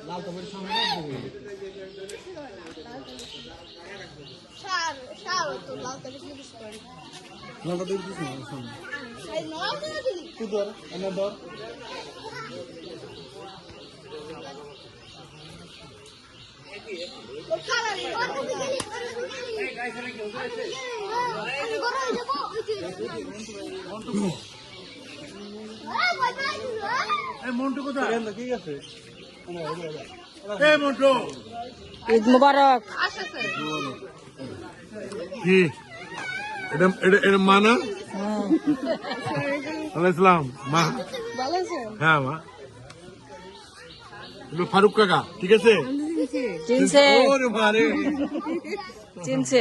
লাল তো বড়ি সামনে রাখবো লালটা দিয়ে দিস না সামনে তুই ধর এনে ধর মন্টু কোথায় কি আছে মন্টু ঈদ মুবারক। কি এটা মা না ইসলাম মা হ্যাঁ মা ফারুক কাকা ঠিক আছে চিনছে ওরে মারে চিনছে।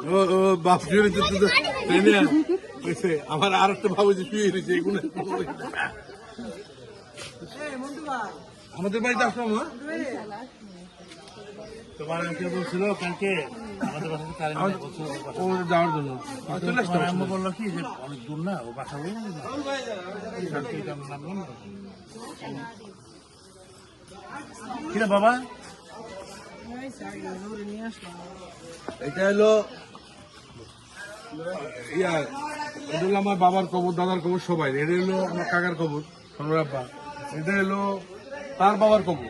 ও বাপ শুয়ে আমার আর একটা ভাবো যে শুয়ে রয়েছে এগুলো আমাদের বাড়িতে আসলাম তোমার কে বলছিল কালকে আমাদের বাসাতে কারেন্ট নেই বলছিল ও যাওয়ার জন্য চলে আসতে আম্মু বললো কি যে অনেক দূর না ও বাসা বই নামলাম কিরে বাবা এটা হলো এটা হলো আমার বাবার কবর দাদার কবর সবাই এটা হলো আমার কাকার কবর সোনার আব্বা এটা হলো তার বাবার কবর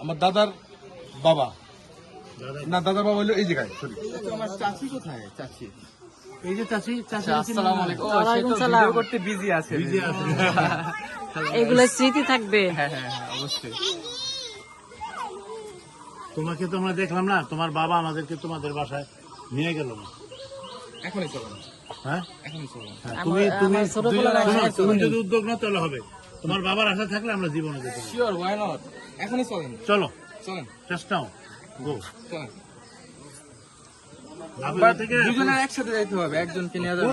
আমার দাদার বাবা না দাদার বাবা হলো এই জায়গায় সরি আমার চাচি কোথায় চাচি এই যে চাচি চাচি আসসালামু আলাইকুম ওয়ালাইকুম সালাম। করতে বিজি আছে বিজি আছে এগুলো স্মৃতি থাকবে। হ্যাঁ অবশ্যই তোমাকে তো আমরা দেখলাম না, তোমার বাবা আমাদেরকে তোমাদের বাসায় নিয়ে গেল না। এখনই চলো হ্যাঁ এখনই চলো হ্যাঁ, তুমি ছোটবেলার শোনো, আশা তুমি যদি উদ্যোগ নাও তাহলে হবে। তোমার বাবার আশা থাকলে আমরা জীবনে যেতে পারি। শিওর ওয়াই নট এখনই চলেন চলো চলেন চেষ্টাও গো চলেন আপনার থেকে দুজনের একসাথে যাইতে হবে একজনকে নিয়ে যাবে